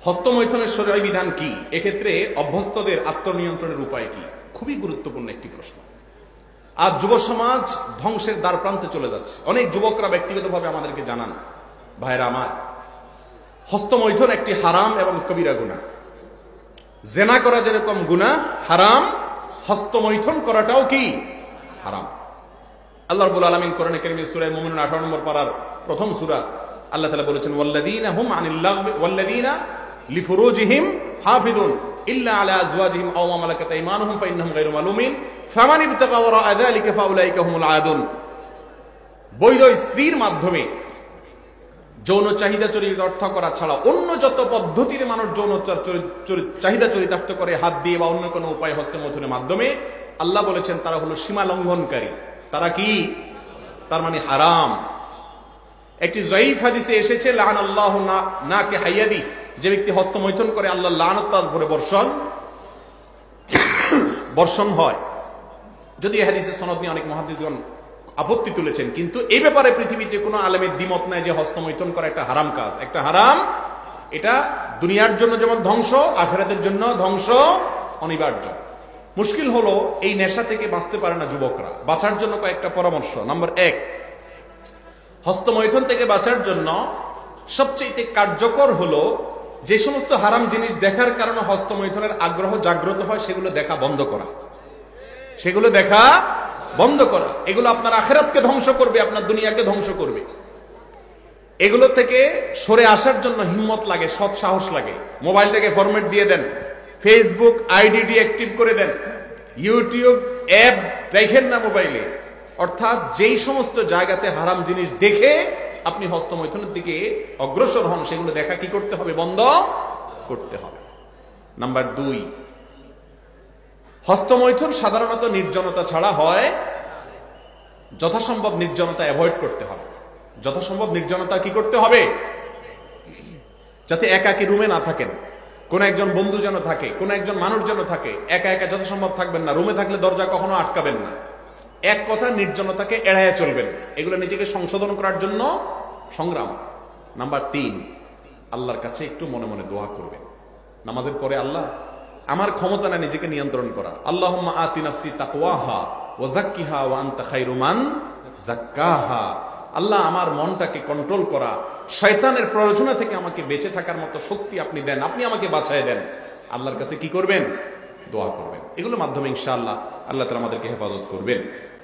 হস্তমৈথুনের শরীয়ী বিধান কি, এক্ষেত্রে অভ্যস্তদের আত্মনিয়ন্ত্রণের উপায় কি, খুবই গুরুত্বপূর্ণ একটি প্রশ্ন। আজ যুব সমাজ ধ্বংসের দ্বার প্রান্তে চলে যাচ্ছে। অনেক যুবকরা ব্যক্তিগতভাবে আমাদেরকে জানান, ভাইরা আমার, হস্তমৈথুন একটি হারাম এবং কবিরা গুনাহ। জেনা করা যেরকম গুনাহ হারাম, হস্তমৈথুন করাটাও কি হারাম। আল্লাহ রাব্বুল আলামিন কোরআনে কারীমে সূরা মুমিনুন 18 নম্বর পারার প্রথম সূরা আল্লাহ তাআলা বলেছেন, ওয়াল্লাযীনা হুম আনিল লাগবি ওয়াল্লাযীনা লিফুরুজিহিম হাফিজুন ইল্লা আলা আজওয়াজিহিম আও মা মালাকাত আইমানুহুম ফাইন্নাহুম গায়রু মালুমিন ফামান ইবতাগা ওয়ারাআ যালিকা ফাউলাইকা হুমুল আদুন। বৈধ স্ত্রীর মাধ্যমে যৌন চাহিদা চরিতার্থ করা ছাড়া অন্য যত পদ্ধতিতে মানুষ যৌন চাহিদা চরিতার্থ করে, হাত দিয়ে বা অন্য কোনো উপায় হস্তমৈথুনের মাধ্যমে, আল্লাহ বলেছেন তারা হলো সীমা লঙ্ঘনকারী। তারা কি? তার মানে হারাম। একটি যঈফ হাদিসে এসেছে, লাআনাল্লাহু নাকি হাইয়াদি, যে ব্যক্তি হস্তমৈথুন করে আল্লাহ লানত তার উপরে বর্ষণ হয়। যদি এই হাদিসের সনদ নিয়ে অনেক মুহাদ্দিসগণ আপত্তি তুলেছেন, কিন্তু এই ব্যাপারে পৃথিবীতে কোনো আলেমের দ্বিমত নাই যে হস্তমৈথুন করা একটা হারাম কাজ, একটা হারাম। এটা দুনিয়ার জন্য যেমন ধ্বংস, আখিরাতের জন্য ধ্বংস অনিবার্য। মুশকিল হলো এই নেশা থেকে বাঁচতে পারে না যুবকরা। বাঁচার জন্য কয়েকটা পরামর্শ। নাম্বার 1, হস্তমৈথুন থেকে বাঁচার জন্য সবচেয়ে কার্যকর হলো যে সমস্ত হারাম জিনিস দেখার কারণে হস্তমৈথুনের আগ্রহ জাগ্রত হয় সেগুলো দেখা বন্ধ করা। সেগুলো দেখা বন্ধ করা। এগুলো আপনার আখিরাতকে ধ্বংস করবে, আপনার দুনিয়াকে ধ্বংস করবে। এগুলো থেকে সরে আসার জন্য হিম্মত লাগে, সৎ সাহস লাগে। মোবাইলটাকে ফরম্যাট দিয়ে দেন, ফেসবুক আইডি ডিঅ্যাক্টিভ করে দেন, ইউটিউব অ্যাপ দেখেন না মোবাইলে। অর্থাৎ যেই সমস্ত জায়গাতে হারাম জিনিস দেখে আপনি হস্তমৈথুনের দিকে অগ্রসর হন, সেগুলো দেখা কি করতে হবে? বন্ধ করতে হবে। নাম্বার 2, হস্তমৈথুন সাধারণত নির্জনতা ছাড়া হয়। যথাসম্ভব নির্জনতা অ্যাভয়েড করতে হবে। যথাসম্ভব নির্জনতা কি করতে হবে? যাতে একাকী রুমে না থাকেন, কোন একজন বন্ধু যেন থাকে, কোন একজন মানুষ যেন থাকে। একা একা যথাসম্ভব থাকবেন না। রুমে থাকলে দরজা কখনো আটকাবেন না। এক কথা, নির্জনতাকে এড়াইয়া চলবেন। এগুলো নিজেকে সংশোধন করার জন্য সংগ্রাম। নাম্বার 3, আল্লাহর কাছে একটু মনে মনে দোয়া করবেন নামাজের পরে, আল্লাহ আমার ক্ষমতা না নিজেকে নিয়ন্ত্রণ করা। আল্লাহুম্মা আতি নাফসি তাকওয়াহা ওয়া যাক্কিহা ওয়া আনতা খায়রু মান যাক্কাহা। আল্লাহ আমার মনটাকে কন্ট্রোল করা, শয়তানের প্ররোচনা থেকে আমাকে বেঁচে থাকার মতো শক্তি আপনি দেন, আপনি আমাকে বাঁচায় দেন। আল্লাহর কাছে কি করবেন? দোয়া করবেন। এগুলোর মাধ্যমে ইনশাআল্লাহ আল্লাহ তাআলা আমাদেরকে হেফাজত করবেন।